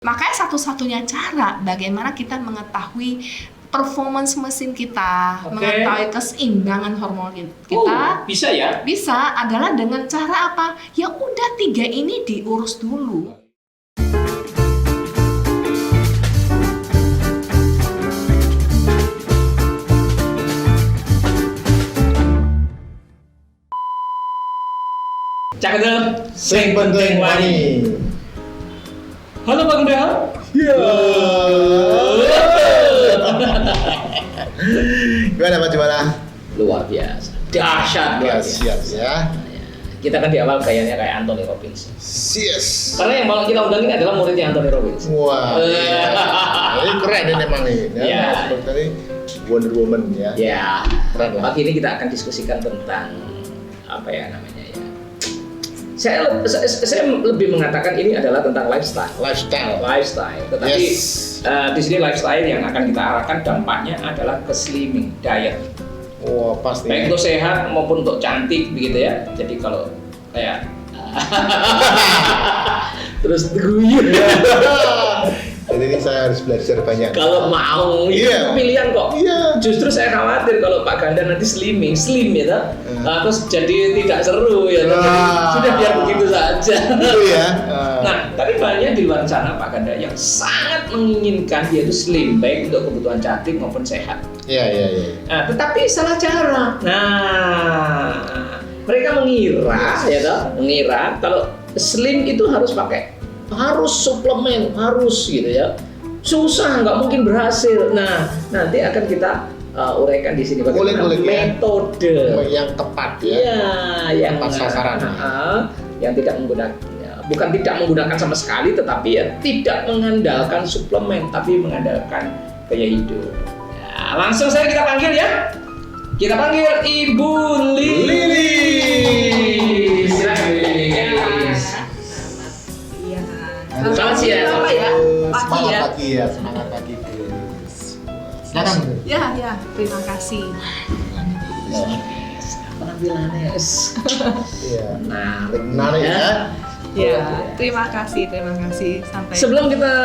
Makanya satu-satunya cara bagaimana kita mengetahui performance mesin kita, mengetahui keseimbangan hormon kita, bisa ya? Bisa adalah dengan cara apa? Ya udah 3 ini diurus dulu. Cakep, Sing penting wani. Halo Pak Gundel. Iya. Gimana Pak Jumala? Luar biasa, dahsyat luar biasa. Siap ya. Kita kan di awal gayanya kayak Anthony Robbins. Yes. Karena yang mau kita undang ini adalah muridnya Anthony Robbins. Wah. Ini keren ini memang nih. Ya. Seperti tadi Wonder Woman ya. Ya. Keren lah. Pagi ini kita akan diskusikan tentang apa ya namanya ya. Saya lebih mengatakan ini adalah tentang lifestyle. Tetapi di sini lifestyle yang akan kita arahkan dampaknya adalah ke slimming diet. Wah, pasti. Baik untuk sehat maupun untuk cantik begitu ya. Jadi kalau kayak terus guyu. Jadi ini saya harus belajar banyak. Kalau mau itu pilihan kok. Iya. Justru saya khawatir kalau Pak Ganda nanti slim ya, terus jadi tidak seru ya. Sudah biar begitu saja. Itu ya. Nah, tapi banyak di luar sana Pak Ganda yang sangat menginginkan dia itu slim, baik untuk kebutuhan cantik maupun sehat. Iya. Nah, tetapi salah cara. Nah, mereka mengira kalau slim itu harus suplemen, gitu ya. Susah, nggak mungkin berhasil. Nah, nanti akan kita uraikan di sini bagaimana metode yang tepat ya. Iya, yang tepat sasaran. Yang bukan tidak menggunakan sama sekali, tetapi ya tidak mengandalkan suplemen, tapi mengandalkan gaya hidup. Ya, langsung saja kita panggil ya. Kita panggil Ibu Lili. Silakan Lilis. Selamat siang. Semangat pagi. Silakan. Ya, terima kasih. Penampilannya menarik ya. Ya, terima kasih. Sampai sebelum kita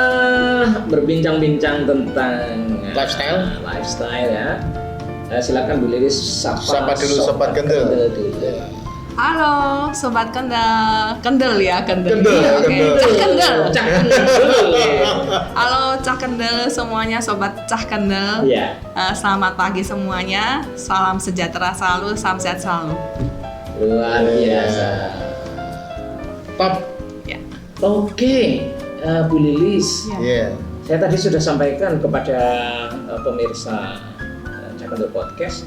berbincang-bincang tentang lifestyle ya, silakan Bu Lilis sapa dulu Sobat Kendel. Halo, Sobat Kendel ya, Kendel. Cak Kendel. Halo Cak Kendel semuanya, Sobat Cak Kendel. Iya. Selamat pagi semuanya, salam sejahtera selalu, salam sehat selalu. Luar biasa. Top. Ya. Oke, Bu Lilis. Iya. Saya tadi sudah sampaikan kepada pemirsa Cak Kendel Podcast.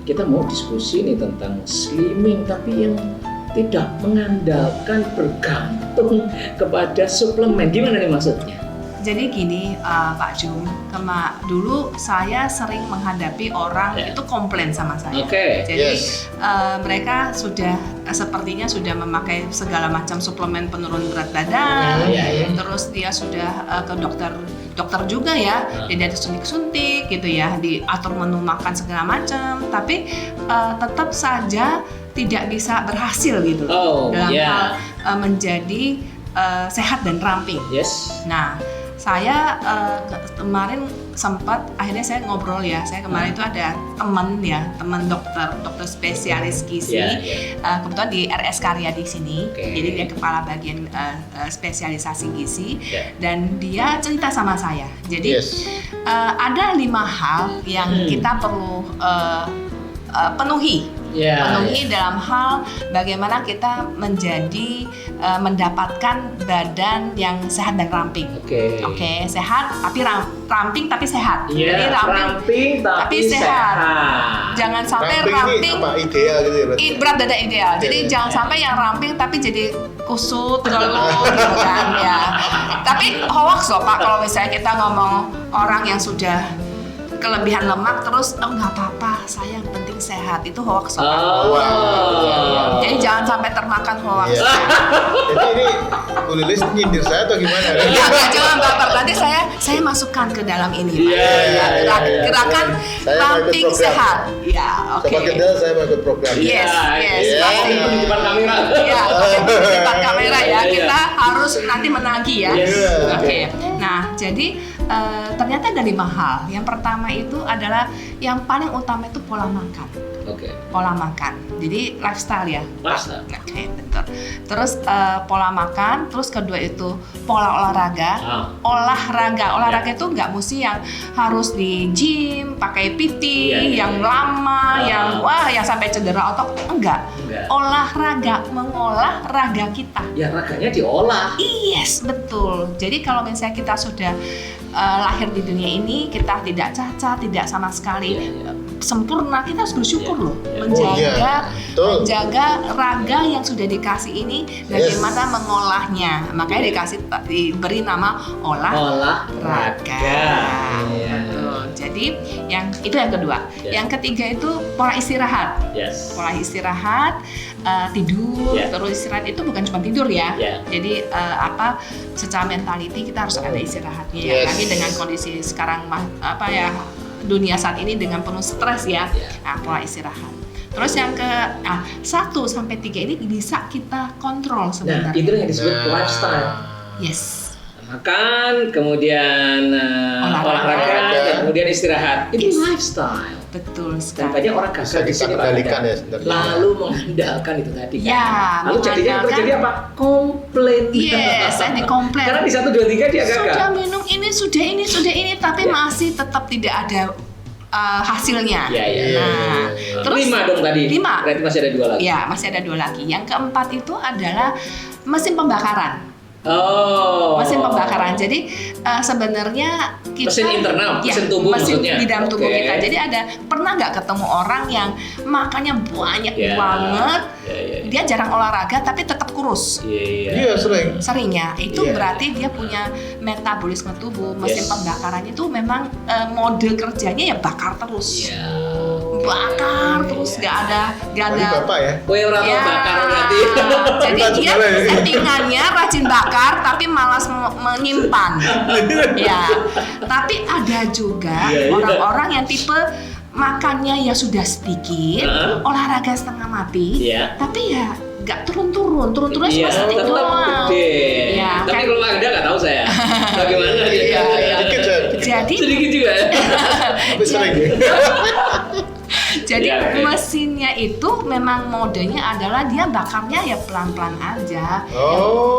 Kita mau diskusi nih tentang slimming, tapi yang tidak mengandalkan bergantung kepada suplemen. Gimana nih maksudnya? Jadi gini Pak Jum, dulu saya sering menghadapi orang itu komplain sama saya. Jadi mereka sepertinya sudah memakai segala macam suplemen penurun berat badan, terus dia sudah ke dokter juga ya, dia disuntik gitu ya, diatur menu makan segala macam, tapi tetap saja tidak bisa berhasil gitu dalam hal menjadi sehat dan ramping. Nah, saya kemarin akhirnya saya ngobrol ya, saya kemarin itu ada teman dokter spesialis gizi, kebetulan di RS Karya di sini, jadi dia kepala bagian spesialisasi gizi, dan dia cerita sama saya, jadi ada 5 hal yang kita perlu penuhi dalam hal bagaimana kita mendapatkan badan yang sehat dan ramping. Sehat tapi ramping tapi sehat. Jadi ramping tapi sehat. Jangan sampai ramping ideal gitu ya. Berat dada ideal. Jadi jangan sampai yang ramping tapi jadi kusut gitu kan ya. Tapi hoax loh Pak kalau misalnya kita ngomong orang yang sudah kelebihan lemak terus nggak apa-apa, saya yang penting sehat, itu hoax. Jadi jangan sampai termakan hoax. Jadi ini Bu Lilis nyindir saya atau gimana? Jangan baper, nanti saya masukkan ke dalam ini. Gerakan ramping sehat. Sobat Kendel, saya mau ikut program. Yes. Di depan kamera. Di depan kamera ya. Kita harus nanti menagih ya. Nah, jadi ternyata ada 5 hal. Yang pertama itu adalah yang paling utama itu pola makan. Pola makan. Jadi lifestyle ya. Lifestyle. Oke, betul. Terus pola makan, terus kedua itu pola olahraga. Olahraga itu nggak mesti yang harus di gym, pakai PT, yang lama, yang sampai cedera otot, enggak. Olahraga, mengolah raga kita. Ya, raganya diolah. Yes, betul. Jadi kalau misalnya kita sudah lahir di dunia ini, kita tidak cacat, tidak sama sekali sempurna, kita harus bersyukur loh, menjaga raga yang sudah dikasih ini, bagaimana mengolahnya. Makanya diberi nama olahraga. Jadi yang itu yang kedua. Yang ketiga itu pola istirahat. Pola istirahat, tidur. Terus istirahat itu bukan cuma tidur ya. Jadi secara mentality kita harus ada istirahatnya ya. Lagi dengan kondisi sekarang dunia saat ini dengan penuh stres ya. Nah, pola istirahat. Terus yang ke 1 sampai 3 ini bisa kita kontrol sebenarnya. Nah, itu yang disebut lifestyle. Yes. Makan, kemudian olahraga, dan kemudian istirahat. Itu lifestyle. Betul Dan sekali. banyak orang gagal di sini lalu mengandalkan itu tadi. Lalu jadinya terjadi apa? Komplain. Yes, saya dikomplain. Karena di 1, 2, 3 dia gagal. Sudah minum ini, sudah ini, tapi masih tetap tidak ada hasilnya. Nah, terus 5 dong tadi. 5. Berarti masih ada 2 lagi. Ya, masih ada 2 lagi. Yang keempat itu adalah mesin pembakaran. Mesin pembakaran. Jadi sebenarnya kita mesin internal, mesin tubuh maksudnya. Di dalam tubuh kita. Jadi pernah nggak ketemu orang yang makannya banyak banget, dia jarang olahraga tapi tetap kurus. Iya, Sering ya. Itu berarti dia punya metabolisme tubuh, mesin pembakarannya itu memang mode kerjanya ya bakar terus. Bakar terus, nggak ada. Bapak ya? Bakar berarti. Jadi dia settingannya rajin bakar tapi malas menyimpan. Ya. Tapi ada juga orang-orang yang tipe makannya ya sudah sedikit, olahraga setengah mati, tapi ya nggak turun-turun cuma sedikit doang. Ya, tapi kalau ada nggak tahu saya. Bagaimana dia? Jadi sedikit juga. Jadi mesinnya itu memang modenya adalah dia bakarnya ya pelan-pelan aja.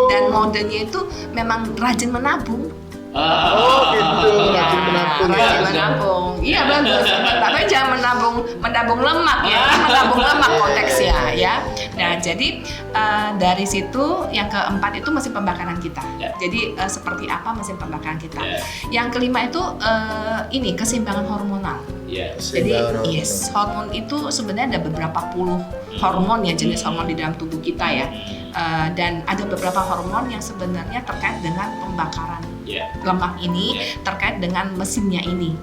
Dan modenya itu memang rajin menabung. Gitu, rajin menabung. Iya bagus. Tapi jangan menabung lemak ya, menabung lemak konteksnya ya. Nah jadi dari situ yang keempat itu mesin pembakaran kita. Jadi seperti apa mesin pembakaran kita. Yang kelima itu ini keseimbangan hormonal. Jadi hormon itu sebenarnya ada beberapa puluh hormon ya, jenis hormon di dalam tubuh kita ya. Dan ada beberapa hormon yang sebenarnya terkait dengan pembakaran lemak ini, terkait dengan mesinnya ini,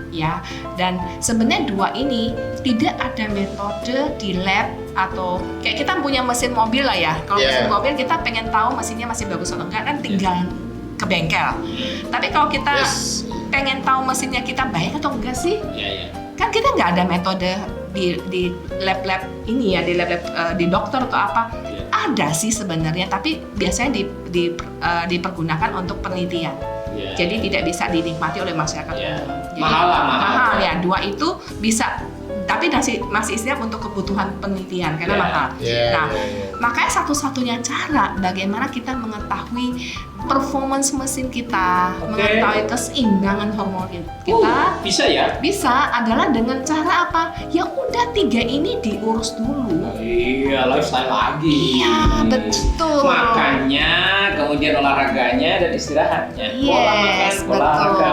ya. Dan sebenarnya 2 ini tidak ada metode di lab atau kayak kita punya mesin mobil lah ya. Kalau mesin mobil kita pengen tahu mesinnya masih bagus atau enggak kan tinggal ke bengkel. Tapi kalau kita pengen tahu mesinnya kita baik atau enggak sih, kan kita nggak ada metode di lab-lab ini ya, di lab-lab di dokter atau apa. Ada sih sebenarnya, tapi biasanya dipergunakan untuk penelitian. Jadi tidak bisa dinikmati oleh masyarakat umum. Mahal ya. 2 itu bisa, tapi masih siap untuk kebutuhan penelitian karena mahal. Nah, makanya satu-satunya cara bagaimana kita mengetahui performance mesin kita, mengetahui keseimbangan hormon kita, bisa ya? Bisa adalah dengan cara apa? Ya udah 3 ini diurus dulu. Iya, lifestyle lagi. Iya, betul. Makannya, kemudian olahraganya dan istirahatnya. Pola makan, olahraga.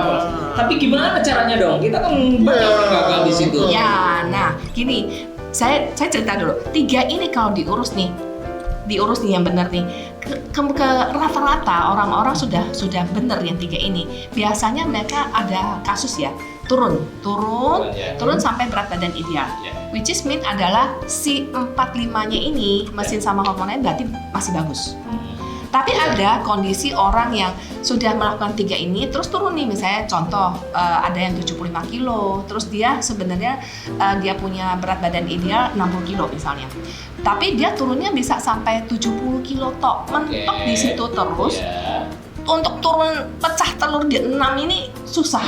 Tapi gimana caranya dong? Kita kan banyak orang gagal di situ. Ya, nah, gini, saya cerita dulu. 3 ini kalau diurus nih yang benar nih. Ke rata-rata orang-orang sudah benar yang 3 ini. Biasanya mereka ada kasus ya, turun sampai berat badan ideal. Which is mean adalah si 4-5-nya ini mesin sama hormonnya berarti masih bagus. Tapi ada kondisi orang yang sudah melakukan 3 ini terus turun nih, misalnya contoh ada yang 75 kilo, terus dia sebenarnya dia punya berat badan ideal 60 kilo misalnya. Tapi dia turunnya bisa sampai 70 kilo tok, mentok di situ terus. untuk turun pecah telur di 6 ini susah.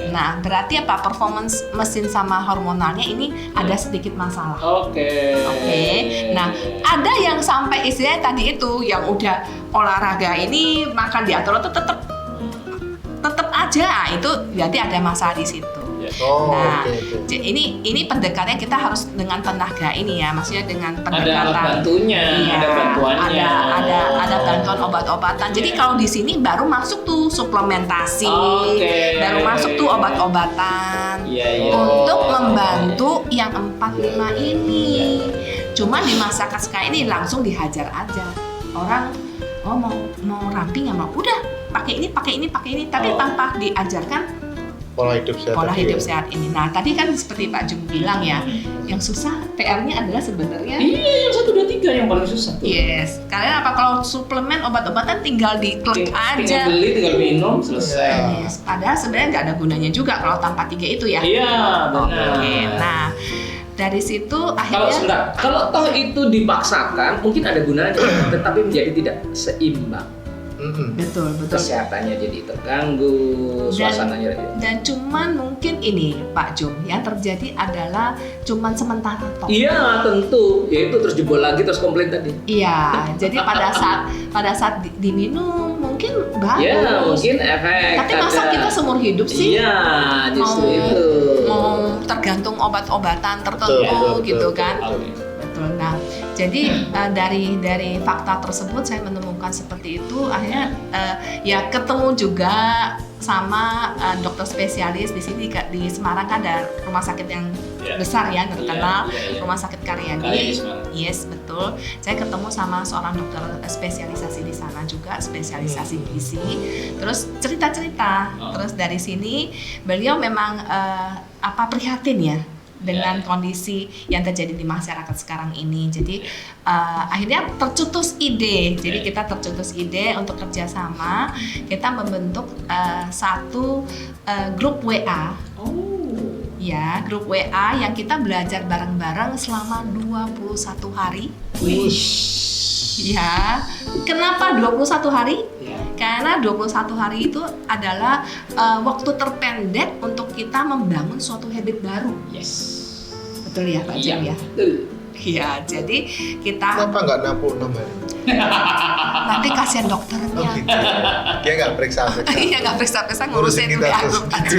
Nah, berarti apa? Performance mesin sama hormonalnya ini ada sedikit masalah. Oke. Nah, ada yang sampai istilahnya tadi itu yang udah olahraga ini makan diatur itu tetap aja, itu berarti ada masalah di situ. Ini pendekatannya kita harus dengan tenaga ini ya, maksudnya dengan pendekatan. Ada alat bantunya, ada bantuannya. Ada bantuan obat-obatan. Jadi kalau di sini baru masuk tuh suplementasi, baru masuk tuh obat-obatan untuk membantu yang 4-5 ini. Cuma di masyarakat sekarang ini langsung dihajar aja. Orang mau ramping nggak mau, udah pakai ini, tapi tanpa diajarkan pola hidup sehat ini. Nah, tadi kan seperti Pak Jum bilang ya, yang susah PR-nya adalah sebenarnya yang 1, 2, 3 yang paling susah tuh. Yes, karena apa, kalau suplemen obat-obatan tinggal diklik aja. Tinggal beli, tinggal minum, selesai. Yes, padahal sebenarnya nggak ada gunanya juga kalau tanpa 3 itu ya. Iya, benar. Nah, dari situ akhirnya kalau toh itu dipaksakan mungkin ada gunanya, tetapi menjadi tidak seimbang. Betul. Kesehatannya jadi terganggu, suasananya. Dan cuman mungkin ini Pak Jum, yang terjadi adalah cuman sementara toh. Iya, tentu. Ya itu terus jebol lagi, terus komplain tadi. Iya, jadi pada saat diminum mungkin bagus. Iya, mungkin efek. Tapi masa kita seumur hidup sih? Iya, justru itu. Mau tergantung obat-obatan tertentu gitu kan. Betul. Nah, jadi dari fakta tersebut saya menemukan seperti itu. Akhirnya ya ketemu juga sama dokter spesialis di sini di Semarang, kan ada rumah sakit yang besar ya, terkenal, Rumah Sakit Karyadi. Yes, betul. Saya ketemu sama seorang dokter spesialisasi di sana juga, spesialisasi gizi. Terus cerita-cerita. Terus dari sini beliau memang prihatin ya dengan kondisi yang terjadi di masyarakat sekarang ini. Jadi akhirnya tercetus ide. Jadi kita tercetus ide untuk kerjasama. Kita membentuk satu grup WA. Ya, grup WA yang kita belajar bareng-bareng selama 21 hari. Ya, kenapa 21 hari? Karena 21 hari itu adalah waktu terpendek untuk kita membangun suatu habit baru. Betul ya Pak Jam ya? Iya, jadi kita... Kenapa nggak 66 hari? Nanti kasihan dokternya. Dia nggak periksa. Iya, nggak periksa ngurusin WA grup aja.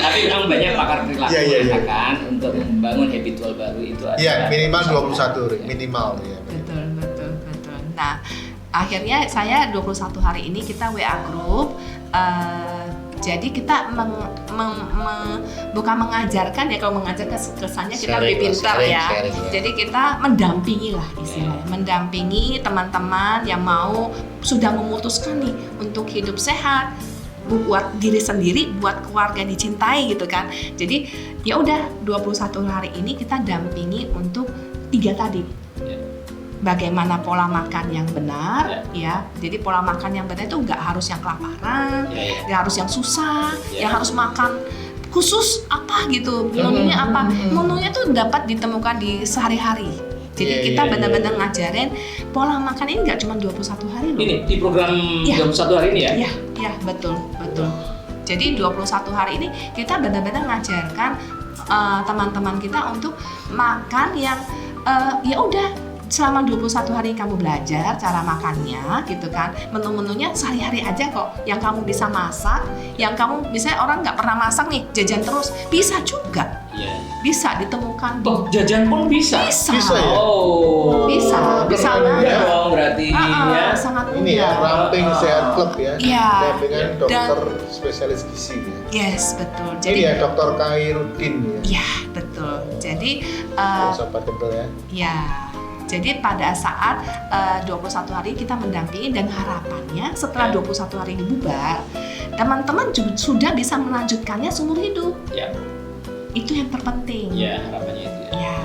Tapi memang banyak pakar perilaku mengatakan untuk membangun habitual baru itu ada. Iya, minimal 21 hari, minimal ya. Betul. Nah, akhirnya saya 21 hari ini kita WA group. Jadi kita bukan mengajarkan ya, kalau mengajar kesannya kita lebih pintar ya. Jadi kita mendampingi lah istilahnya, mendampingi teman-teman yang sudah memutuskan nih untuk hidup sehat, buat diri sendiri, buat keluarga dicintai gitu kan. Jadi ya udah 21 hari ini kita dampingi untuk 3 tadi. Bagaimana pola makan yang benar, ya. Jadi pola makan yang benar itu nggak harus yang kelaparan, nggak harus yang susah, yang harus makan khusus apa gitu, menunya apa, menunya tuh dapat ditemukan di sehari-hari. Jadi kita benar-benar ngajarin pola makan ini nggak cuma 21 hari loh. Ini di program 21 hari ini ya? Iya, betul. Jadi 21 hari ini kita benar-benar ngajarkan teman-teman kita untuk makan yang ya udah. Selama 21 hari kamu belajar cara makannya gitu kan, menu-menunya sehari-hari aja kok, yang kamu bisa masak, yang kamu misalnya orang nggak pernah masak nih, jajan terus, bisa juga. Bisa ditemukan. Jajan pun bisa? Bisa ya? Bisa banget dong berarti ya. Sangat mudah. Ini ya, Ramping Sehat Club ya. Iya. Dengan dokter spesialis gizi ya. Yes, betul. Jadi ini ya Dr. Khairuddin ya. Iya, betul. Jadi Sobat Kental ya. Ya. Jadi pada saat 21 hari kita mendampingi, dan harapannya setelah 21 hari dibubar, teman-teman sudah bisa melanjutkannya seumur hidup. Itu yang terpenting. Harapannya itu ya.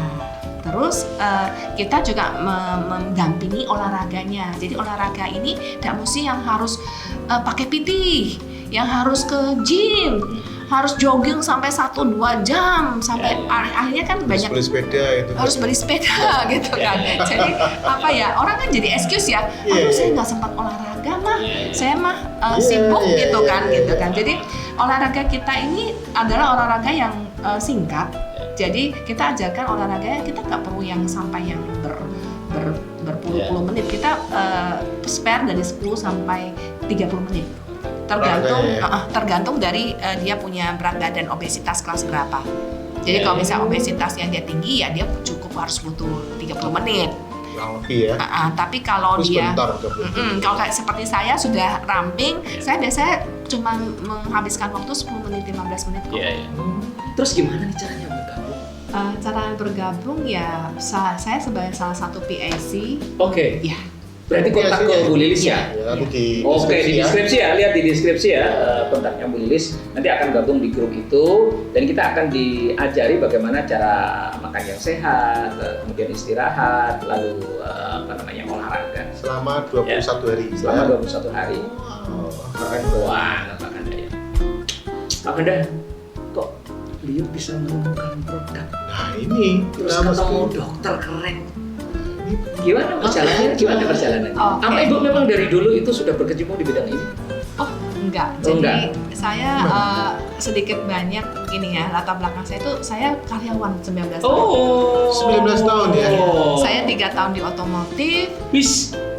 Terus kita juga mendampingi olahraganya. Jadi olahraga ini tidak mesti yang harus pakai PT, yang harus ke gym, harus jogging sampai 1-2 jam sampai akhirnya kan banyak harus beli sepeda gitu kan. Jadi apa ya, orang kan jadi excuse ya, saya nggak sempat olahraga mah, saya mah sibuk gitu kan. Jadi olahraga kita ini adalah olahraga yang singkat. Jadi kita ajarkan olahraganya, kita nggak perlu yang sampai yang berpuluh-puluh menit. Kita spare dari 10 sampai 30 menit. Tergantung dari dia punya berat badan, obesitas kelas berapa. Jadi kalau misalnya obesitas yang dia tinggi, ya dia cukup harus butuh 30 menit. Lebih ya. Tapi kalau dia kalau kayak seperti saya sudah ramping, saya biasanya cuma menghabiskan waktu 10 menit, 15 menit kok. Terus gimana nih caranya bergabung? Cara bergabung ya saya sebagai salah satu PAC. Oke. Ya. Berarti kontak ke Bu Lilis ya? Di deskripsi ya, lihat di deskripsi ya kontaknya Bu Lilis. Nanti akan gabung di grup itu dan kita akan diajari bagaimana cara makan yang sehat, kemudian istirahat, lalu olahraga. Selama 21 hari. Selama 21 hari. Keren banget Pak Kanda ya. Pak Kanda, kok beliau bisa menemukan produk? Nah ini terus ketemu dokter keren. Gimana perjalanannya? Apa Ibu memang dari dulu itu sudah berkecimpung di bidang ini? Oh enggak, jadi saya sedikit banyak ini ya, latar belakang saya itu saya karyawan 19 tahun. 19 tahun ya? Saya 3 tahun di otomotif.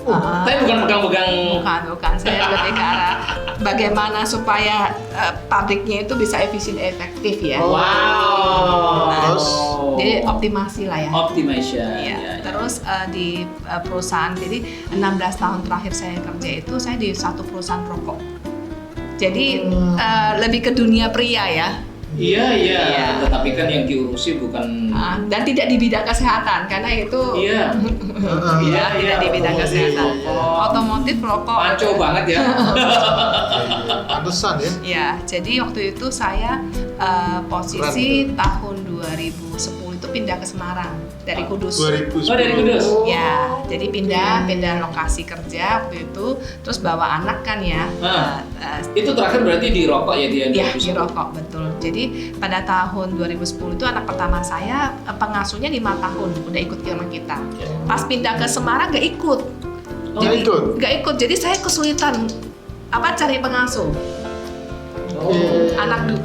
Tapi bukan pegang-pegang. Bukan. Saya lebih ke arah bagaimana supaya pabriknya itu bisa efisien efektif ya. Jadi optimasi lah ya. Optimation. Ya. Terus di perusahaan, jadi 16 tahun terakhir saya kerja itu saya di satu perusahaan rokok. Jadi lebih ke dunia pria ya. Iya. Tetapi kan yang diurusi bukan dan tidak di bidang kesehatan karena itu tidak di bidang kesehatan. Otomotif, rokok. Maco banget ya. Pantesan ya. Ya, jadi waktu itu saya posisi tahun 2010 itu pindah ke Semarang dari Kudus. 2010. Dari Kudus. Ya, jadi pindah lokasi kerja waktu itu, terus bawa anak kan ya. Itu terakhir berarti di rokok ya dia? Iya, di rokok betul. Jadi pada tahun 2010 itu anak pertama saya pengasuhnya 5 tahun udah ikut sama kita. Pas pindah ke Semarang nggak ikut. Nggak ikut. Jadi saya kesulitan cari pengasuh.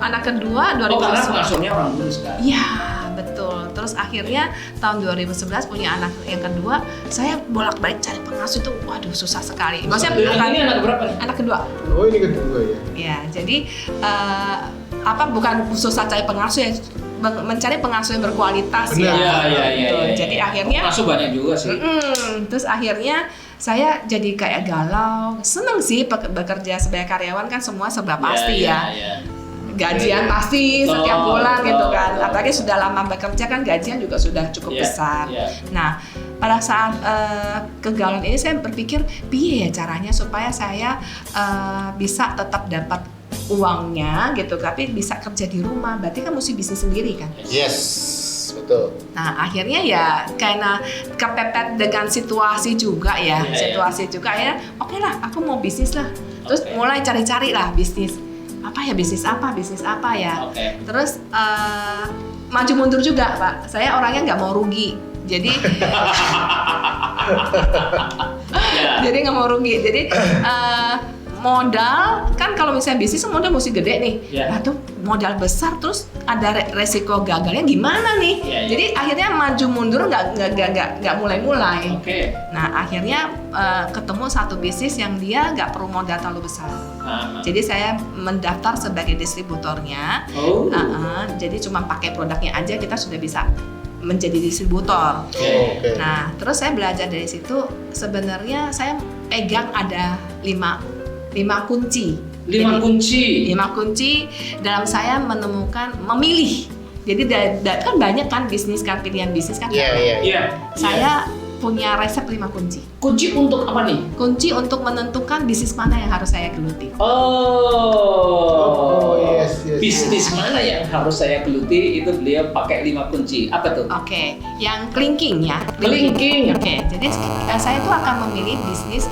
Anak kedua 2010. Karena pengasuhnya orang Kudus kan? Iya, betul. Terus akhirnya tahun 2011 punya anak yang kedua, saya bolak-balik cari pengasuh itu, waduh susah sekali. Maksudnya ini anak berapa nih? Anak kedua. Oh ini kedua ya? Ya, jadi bukan susah cari pengasuh ya, mencari pengasuh yang berkualitas. Iya. Jadi akhirnya pengasuh banyak juga sih. Terus akhirnya saya jadi kayak galau. Seneng sih bekerja sebagai karyawan kan semua serba pasti ya. Gajian pasti setiap bulan gitu kan. Apalagi sudah lama bekerja kan gajian juga sudah cukup besar. Nah, pada saat kegalauan ini saya berpikir, piye ya caranya supaya saya bisa tetap dapat uangnya gitu, tapi bisa kerja di rumah. Berarti kan mesti bisnis sendiri kan? Yes, betul. Nah akhirnya ya karena kepepet dengan situasi juga ya, oke lah aku mau bisnis lah. Terus mulai cari-cari lah bisnis apa ya. Terus maju mundur juga Pak, saya orangnya nggak mau rugi. Jadi jadi nggak mau rugi. Jadi modal kan kalau misalnya bisnis modal mesti gede nih. Nah tuh modal besar terus ada resiko gagalnya gimana nih. Jadi akhirnya maju mundur nggak mulai. Nah akhirnya ketemu satu bisnis yang dia nggak perlu modal terlalu besar. Jadi saya mendaftar sebagai distributornya. Jadi cuma pakai produknya aja kita sudah bisa menjadi distributor. Nah terus saya belajar dari situ. Sebenarnya saya pegang ada 5 kunci. 5 kunci dalam saya memilih. Jadi kan banyak kan bisnis kan, pilihan bisnis kan. Saya punya resep 5 kunci. Kunci untuk apa nih? Kunci untuk menentukan bisnis mana yang harus saya geluti. Yes. Bisnis mana yang harus saya geluti itu beliau pakai 5 kunci. Apa tuh? Yang clinking ya. Clinking. Jadi saya tuh akan memilih bisnis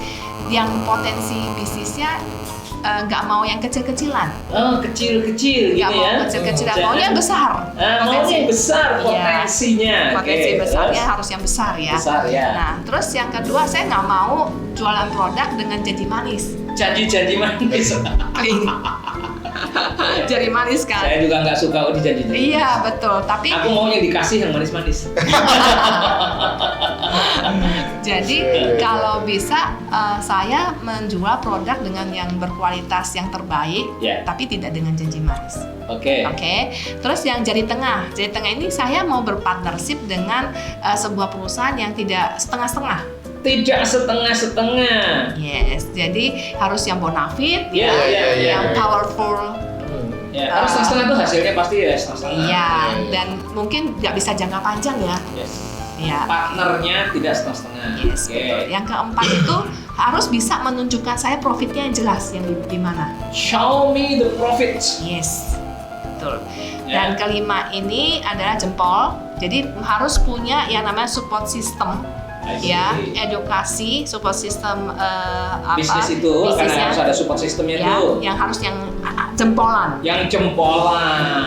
yang potensi bisnisnya nggak mau yang kecil-kecilan. Kecil-kecil nggak gitu mau ya. kecil-kecilan, maunya yang besar. Maunya yang besar potensinya. Potensi besarnya harus yang besar ya. Besar ya. Nah, terus yang kedua saya nggak mau jualan produk dengan janji manis. Janji-janji manis. Jadi manis kan? Saya juga nggak suka janji-janji. Iya betul. Tapi aku maunya dikasih yang manis-manis. Jadi kalau bisa saya menjual produk dengan yang berkualitas yang terbaik, tapi tidak dengan janji manis. Oke. Terus yang jari tengah ini saya mau berpartnership dengan sebuah perusahaan yang tidak setengah-setengah. Tidak setengah-setengah. Yes, jadi harus yang bonafit, yang powerful. Harus setengah-setengah itu hasilnya pasti ya setengah-setengah. Iya, dan mungkin nggak bisa jangka panjang ya. Ya. Partnernya tidak setengah-setengah. Yes, betul. Yang keempat itu harus bisa menunjukkan saya profitnya yang jelas yang di mana. Show me the profits. Yes, betul. Dan kelima ini adalah jempol. Jadi harus punya yang namanya support system. Ya, edukasi, support system bisnis itu karena harus ada support systemnya tuh. Yang harus yang jempolan. Yang jempolan.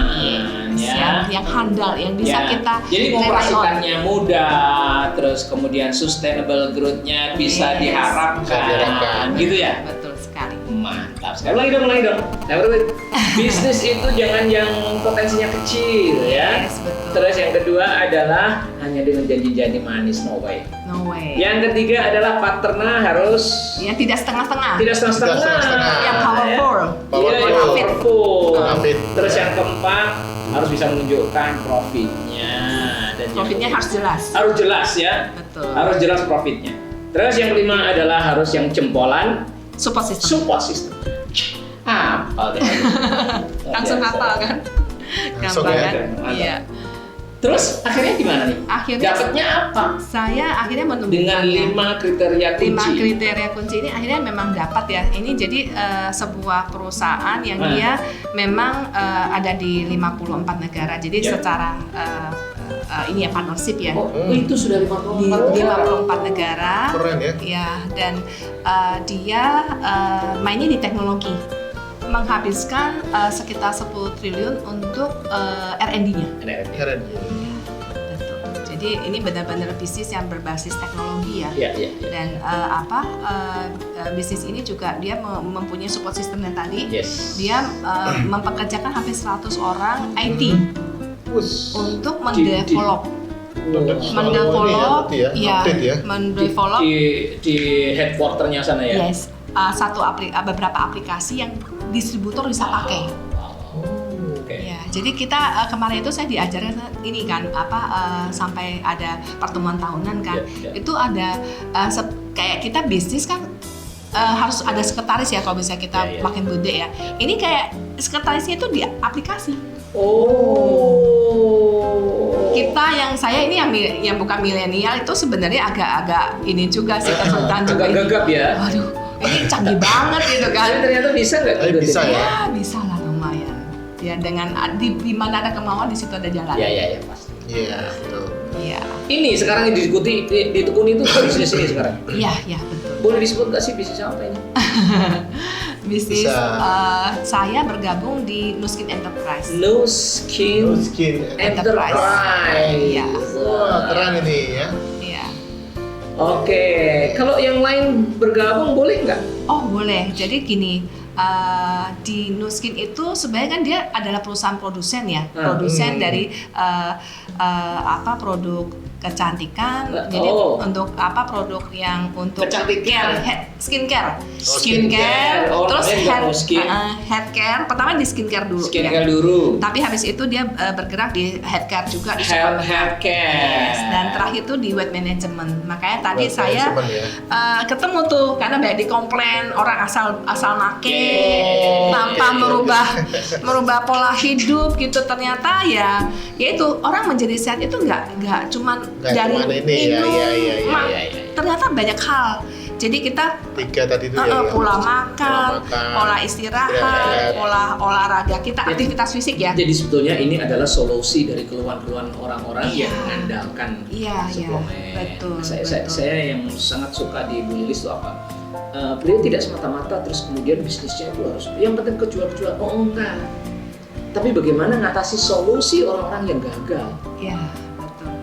Yang handal, yang bisa kita. Jadi mengoperasikannya mudah, terus kemudian sustainable growth-nya bisa diharapkan. Gitu ya? Betul sekali. Mantap sekali. Lagi dong. Bisnis itu jangan yang potensinya kecil ya. Betul. Terus yang kedua adalah hanya dengan janji-janji manis, no way. Yang ketiga adalah partnernya harus tidak setengah-setengah. Tidak setengah-setengah. Yang powerful. Powerful. Terus yang keempat harus bisa menunjukkan profitnya. Dan profitnya harus jelas. Harus jelas ya. Betul. Harus jelas profitnya. Terus yang kelima adalah harus yang jempolan. Support system. Hafal deh. Langsung hafal kan? Gampang kan? Iya. Terus akhirnya gimana nih? Dapatnya apa? Saya akhirnya menemukan dengan 5 kriteria kunci. 5 kriteria kunci ini akhirnya memang dapat ya. Ini jadi sebuah perusahaan yang dia memang ada di 54 negara. Jadi secara ini ya partnership ya. Itu sudah 54 negara. Keren ya. Ya, dan dia mainnya di teknologi. Menghabiskan sekitar 10 triliun untuk R&D-nya. Keren. Jadi ini benar-benar bisnis yang berbasis teknologi ya. Dan bisnis ini juga dia mempunyai support system yang tadi. Dia mempekerjakan hampir 100 orang IT untuk mendevelop. Mendevelop di headquarternya sana ya. Yes. Beberapa aplikasi yang distributor bisa pakai. Ya, jadi kita kemarin itu saya diajarin ini kan sampai ada pertemuan tahunan kan. Itu ada kayak kita bisnis kan harus ada sekretaris ya kalau bisa kita makin gede ya. Ini kayak sekretarisnya itu di aplikasi. Kita saya ini yang bukan milenial itu sebenarnya agak ini juga sih konsultan juga. Agak gagap ya. Waduh, ini canggih banget gitu kan. Ternyata bisa nggak? Bisa ya. Ya bisa lah lumayan. Ya dengan di mana ada kemauan di situ ada jalan. Iya pasti. Iya betul. Iya. Ini sekarang yang ditekuni itu bisnis ini sekarang. Iya betul. Boleh disebut nggak sih bisnis apa ini? Bisnis saya bergabung di Nuskin Enterprise. Nuskin Enterprise. Iya. Wah keren ini ya. Iya. Oke, kalau yang lain bergabung boleh nggak? Oh boleh. Jadi gini. Di Nuskin itu sebenarnya kan dia adalah perusahaan produsen ya, produsen dari produk kecantikan. Jadi untuk produk yang untuk skincare, terus head care. Pertama di skincare dulu. Tapi habis itu dia bergerak di head care juga di head care. Dan terakhir itu di weight management. Makanya tadi saya ketemu tuh karena banyak dikomplain orang asal make tanpa merubah pola hidup gitu. Ternyata ya itu orang menjadi sehat itu nggak cuman dari minum, ternyata banyak hal. Jadi kita 3 tadi itu pola makan, pola istirahat, pola olahraga kita, aktivitas fisik ya. Jadi sebetulnya ini adalah solusi dari keluhan-keluhan orang-orang yang mengandalkan suplemen. Betul. Saya yang sangat suka di Bu Lilis itu apa? Beliau tidak semata-mata terus kemudian bisnisnya itu harus yang penting kejual-kejual. Enggak. Tapi bagaimana ngatasi solusi orang-orang yang gagal? Iya.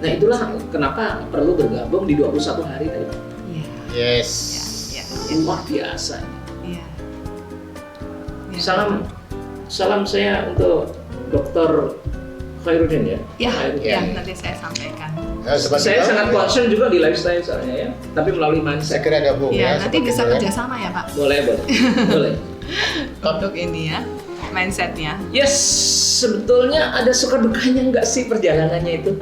Nah itulah kenapa perlu bergabung di 21 hari tadi. Iya. Yes. Luar biasa. Iya. Salam saya untuk Dr. Khairuddin ya. Ya, nanti saya sampaikan. Saya sangat concern juga di lifestyle soalnya ya, tapi melalui mindset. Segera gabung ya. Nanti bisa kerjasama ya Pak. Boleh. Untuk ini ya, mindsetnya. Yes, sebetulnya ada suka dukanya nggak sih perjalanannya itu?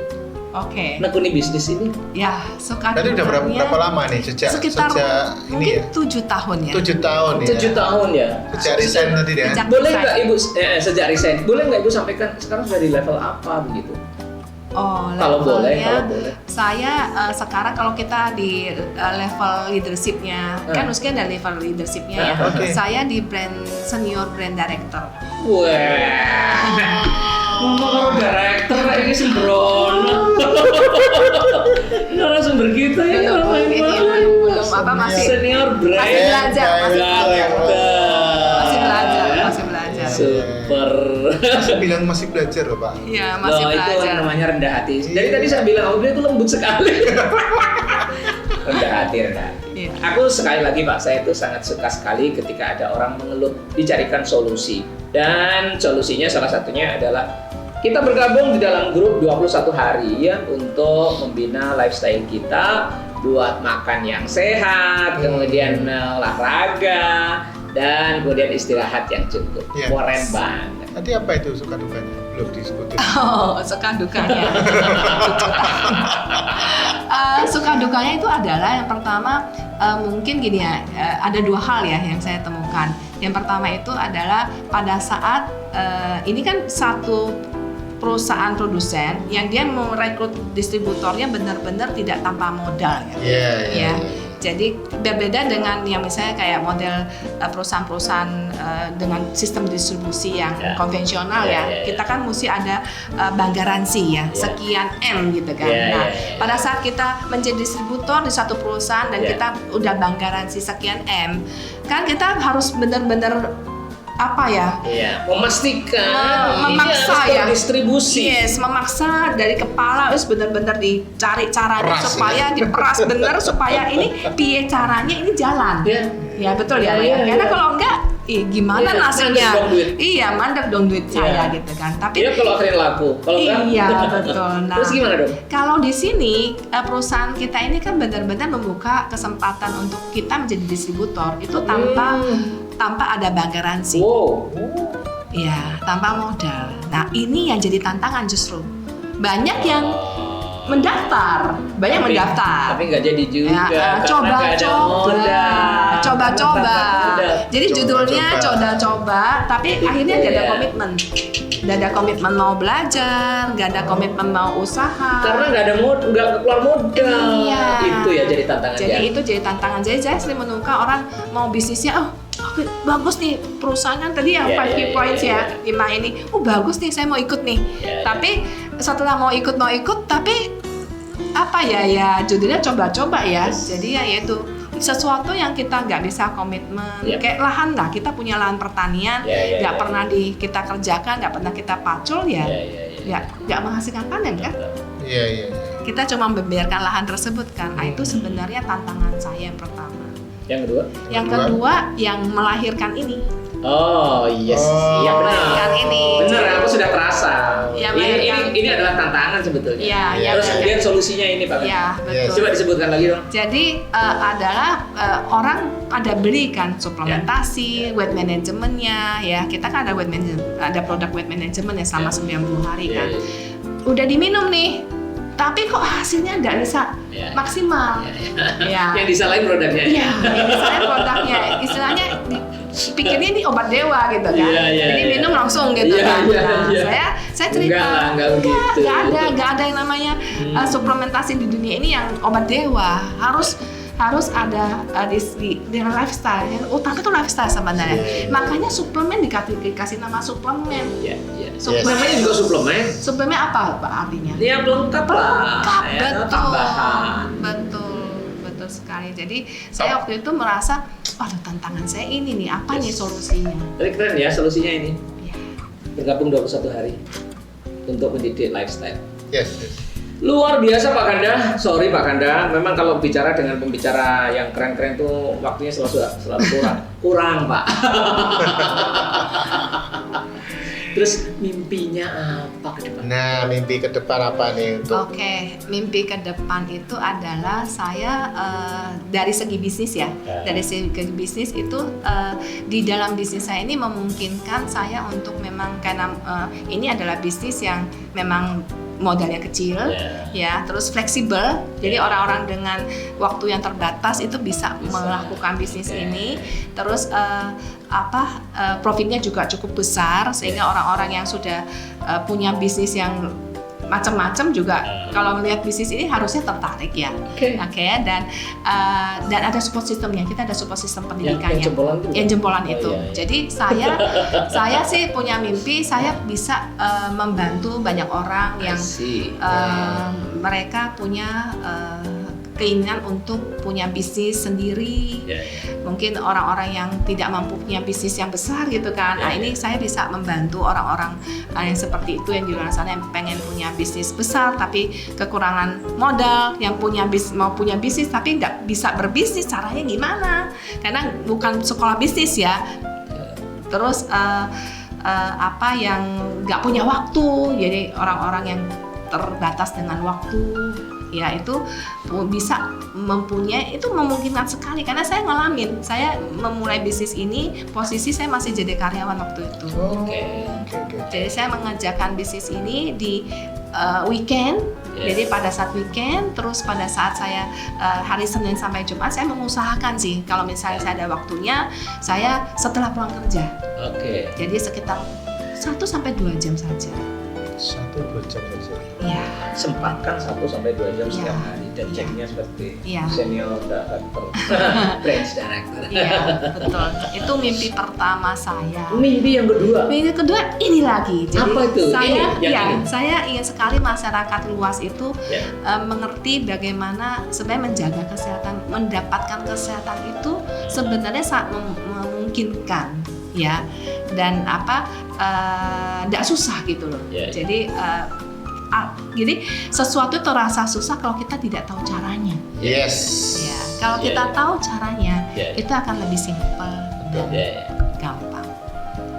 Oke. Nekuni bisnis ini? Ya, suka Tadi udah berapa lama nih sejak mungkin 7 tahun ya. 7 tahun ya. 7 tahun ya. Sejak resign tadi ya. Boleh nggak Ibu sejak resign? Boleh nggak Ibu sampaikan sekarang sudah di level apa begitu? Oh, kalau boleh. Saya sekarang kalau kita di level leadershipnya, kan Nuski ada level leadershipnya ya. Saya di senior brand director. Wah. Ngomong kalau director ini sembrono. Narasumber kita ya belum apa masih senior brand. Masih belajar. Super. Masih bilang masih belajar loh Pak. Iya, masih belajar. Itu namanya rendah hati. Dari tadi saya bilang dia itu lembut sekali. rendah hati. Iya. Aku sekali lagi Pak, saya itu sangat suka sekali ketika ada orang mengeluh, dicarikan solusi. Dan solusinya salah satunya adalah kita bergabung di dalam grup 21 hari ya untuk membina lifestyle kita, buat makan yang sehat, kemudian olahraga, dan kemudian istirahat yang cukup. Keren banget. Tadi apa itu suka dukanya? Belum disebutin. Oh, suka dukanya. Suka dukanya itu adalah yang pertama mungkin gini ya, ada 2 hal ya yang saya temukan. Yang pertama itu adalah pada saat ini kan satu perusahaan produsen yang dia merekrut distributornya benar-benar tidak tanpa modal ya. Jadi berbeda dengan yang misalnya kayak model perusahaan-perusahaan dengan sistem distribusi yang konvensional ya. Kita kan mesti ada bank garansi ya, sekian M gitu kan. Pada saat kita menjadi distributor di satu perusahaan dan kita udah bank garansi sekian M, kan kita harus benar-benar memastikan memaksa ya distribusi. Memaksa dari kepala harus benar-benar dicari caranya supaya diperas benar supaya ini piye caranya ini jalan. Ya betul ya. Karena kalau enggak gimana nasinya? Mandek dong duit saya gitu kan. Tapi kalau akhirnya laku. Kalau enggak betul. Nah, terus gimana dong? Kalau di sini perusahaan kita ini kan benar-benar membuka kesempatan untuk kita menjadi distributor itu tanpa ada bank garansi. Ya, tanpa modal. Nah, ini yang jadi tantangan justru. Banyak yang mendaftar, tapi nggak jadi juga. Coba-coba. Jadi judulnya coba-coba, tapi akhirnya nggak ada komitmen. Nggak ada komitmen mau belajar, nggak ada komitmen mau usaha. Karena nggak keluar modal. Itu ya jadi tantangan. Itu jadi tantangan. Jadi saya sering menemukan orang mau bisnisnya, bagus nih perusahaan tadi yang 5 key points 5 ini. Bagus nih, saya mau ikut nih. Tapi setelah mau ikut tapi judulnya coba-coba ya. Jadi yaitu sesuatu yang kita nggak bisa komitmen. Kayak lahan lah, kita punya lahan pertanian, nggak pernah kita kerjakan, nggak pernah kita pacul nggak menghasilkan panen kan? Kita cuma membiarkan lahan tersebut kan. Itu sebenarnya tantangan saya yang pertama. Yang kedua yang melahirkan ini. Iya benar. Benar, aku sudah terasa. Ini adalah tantangan sebetulnya. Terus kemudian solusinya ini Pak. Betul. Coba disebutkan lagi dong. Jadi adalah orang ada beli kan suplementasi, weight managementnya ya. Kita kan ada produk weight management ya selama 90 hari kan. Udah diminum nih. Tapi kok hasilnya nggak bisa maksimal. Yang disalahin produknya. Yang disalahin produknya. Istilahnya pikirnya ini obat dewa gitu kan. Jadi minum langsung gitu kan. Saya cerita nggak ada yang namanya suplementasi di dunia ini yang obat dewa. Harus ada dengan lifestyle. Yang utama itu lifestyle sebenarnya. Makanya suplemen dikasih nama suplemen. Namanya juga suplemen. Suplemen apa Pak artinya? Ya pelengkap lah. Betul. Tambahan. Betul sekali. Jadi saya waktu itu merasa, tantangan saya ini nih, apa nih solusinya? Tapi keren ya solusinya ini. Bergabung 21 hari untuk mendidik lifestyle. Luar biasa Pak Ganda. Sorry Pak Ganda, memang kalau bicara dengan pembicara yang keren-keren tuh waktunya selalu kurang Pak. Terus mimpinya apa ke depan? Nah, mimpi ke depan apa nih untuk? Oke, mimpi ke depan itu adalah saya dari segi bisnis ya. Dari segi bisnis itu di dalam bisnis saya ini memungkinkan saya untuk memang karena ini adalah bisnis yang memang modalnya kecil, ya, terus fleksibel. Jadi orang-orang dengan waktu yang terbatas itu bisa melakukan bisnis ini. Terus profitnya juga cukup besar sehingga orang-orang yang sudah punya bisnis yang macam-macam juga kalau melihat bisnis ini harusnya tertarik ya. Oke. Dan ada support systemnya. Kita ada support system pendidikannya. Yang jempolan itu. Jadi saya sih punya mimpi saya bisa membantu banyak orang yang mereka punya keinginan untuk punya bisnis sendiri. Mungkin orang-orang yang tidak mampu punya bisnis yang besar gitu kan. Nah, ini saya bisa membantu orang-orang yang seperti itu yang di luar sana yang pengen punya bisnis besar tapi kekurangan modal, yang mau punya bisnis tapi nggak bisa berbisnis, caranya gimana? Karena bukan sekolah bisnis ya. Terus yang nggak punya waktu, jadi orang-orang yang terbatas dengan waktu, ya itu bisa mempunyai, itu memungkinkan sekali karena saya ngalamin, saya memulai bisnis ini posisi saya masih jadi karyawan waktu itu. Jadi saya mengerjakan bisnis ini di weekend. Jadi pada saat weekend, terus pada saat saya hari Senin sampai Jumat saya mengusahakan sih kalau misalnya saya ada waktunya, saya setelah pulang kerja. Jadi sekitar 1-2 jam saja. 1-2 jam saja. Iya. Sempatkan 1-2 jam setiap hari dan jadinya seperti senior director, branch director. Iya, betul. Itu mimpi pertama saya. Mimpi yang kedua? Mimpi kedua ini lagi. Jadi apa itu? Saya ingin sekali masyarakat luas itu mengerti bagaimana sebenarnya menjaga kesehatan, mendapatkan kesehatan itu sebenarnya sangat memungkinkan, ya. Dan tidak susah gitu loh. Jadi sesuatu terasa susah kalau kita tidak tahu caranya. Yes. Ya, kalau kita tahu caranya, kita akan lebih simpel dan gampang.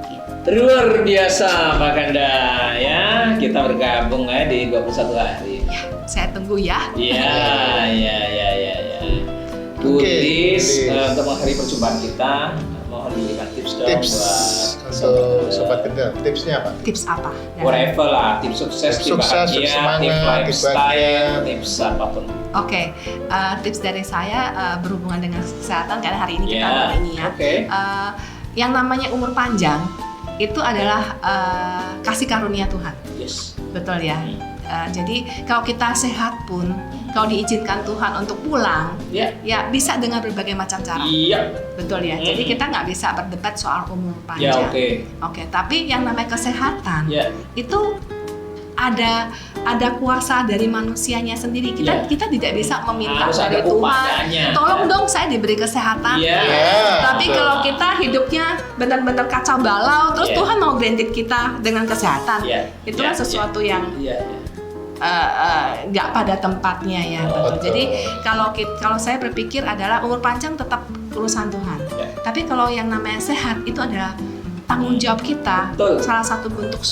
Gitu. Luar biasa Pak Ganda ya, kita bergabung di 21 hari. Ya, saya tunggu ya. Tulis untuk mengakhiri perjumpaan kita. Mohon diberikan tips dong buat untuk Sobat Ganda. Tipsnya apa? Tips apa? Whatever lah, tips sukses, tips bahagia, tips lifestyle, tips apapun. Oke, tips dari saya berhubungan dengan kesehatan karena hari ini kita hari ini ya. Yang namanya umur panjang itu adalah kasih karunia Tuhan. Yes. Betul ya. Jadi kalau kita sehat pun, kalau diizinkan Tuhan untuk pulang, ya bisa dengan berbagai macam cara. Betul ya. Jadi kita nggak bisa berdebat soal umur panjang. Oke. Tapi yang namanya kesehatan itu ada kuasa dari manusianya sendiri. Kita tidak bisa meminta dari Tuhan, tolong dong saya diberi kesehatan. Tapi kalau kita hidupnya benar-benar kacau balau, terus Tuhan mau granted kita dengan kesehatan, itu kan sesuatu yang nggak pada tempatnya ya. Jadi kalau saya berpikir adalah umur panjang tetap urusan Tuhan. Tapi kalau yang namanya sehat itu adalah tanggung jawab kita. Salah satu bentuk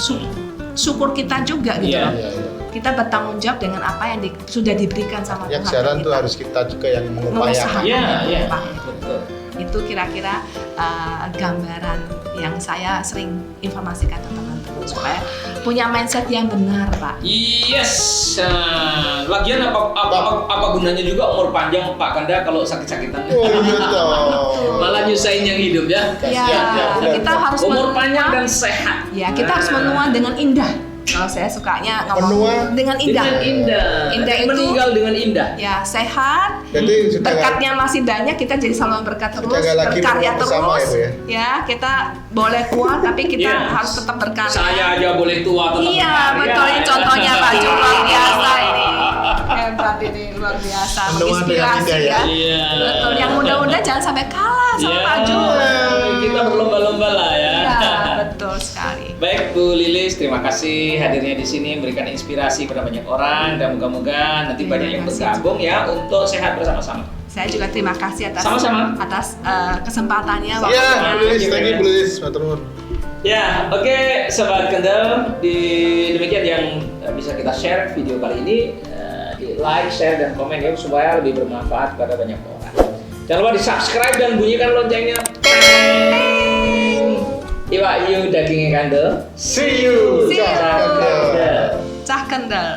syukur kita juga gitu loh. Kita bertanggung jawab dengan apa yang sudah diberikan sama Tuhan. Yang jalan tuh harus kita juga yang mengupayakan. Betul. Itu kira-kira gambaran yang saya sering informasikan ke teman-teman supaya punya mindset yang benar, Pak. Yes. Lagian apa gunanya juga umur panjang Pak Ganda kalau sakit-sakitan? Malah nyusahin yang hidup ya. Kita harus umur panjang dan sehat. Ya, kita harus menua dengan indah. Kalau saya sukanya ngomong dengan indah. Indah itu meninggal dengan indah. Ya, sehat. Berkatnya masih banyak, kita jadi selalu berkat terus, berkarya terus. Ya, kita boleh tua tapi kita harus tetap berkarya. Saya aja boleh tua tetap berkarya. Iya, betul. Ini contohnya Pak Jo luar biasa ini. Hebat ini, luar biasa. Menginspirasi ya. Betul. Yang muda-muda jangan sampai kalah sama Pak Jo. Kita berlomba-lomba lah ya. Iya, betul sekali. Baik Bu Lilis, terima kasih hadirnya di sini memberikan inspirasi pada banyak orang dan moga-moga nanti banyak yang bergabung ya untuk sehat bersama-sama. Saya juga terima kasih atas Sama-sama. atas kesempatannya. Iya, Bu Lilis, thank you Bu Lilis, matur nuwun. Ya, oke, Sobat Kendel, demikian yang bisa kita share video kali ini. Di like, share, dan komen ya supaya lebih bermanfaat pada banyak orang. Jangan lupa di subscribe dan bunyikan loncengnya. Iwak Yu dagingnya Kandel. See you. See you. Cah Kendel. Cah Kendel.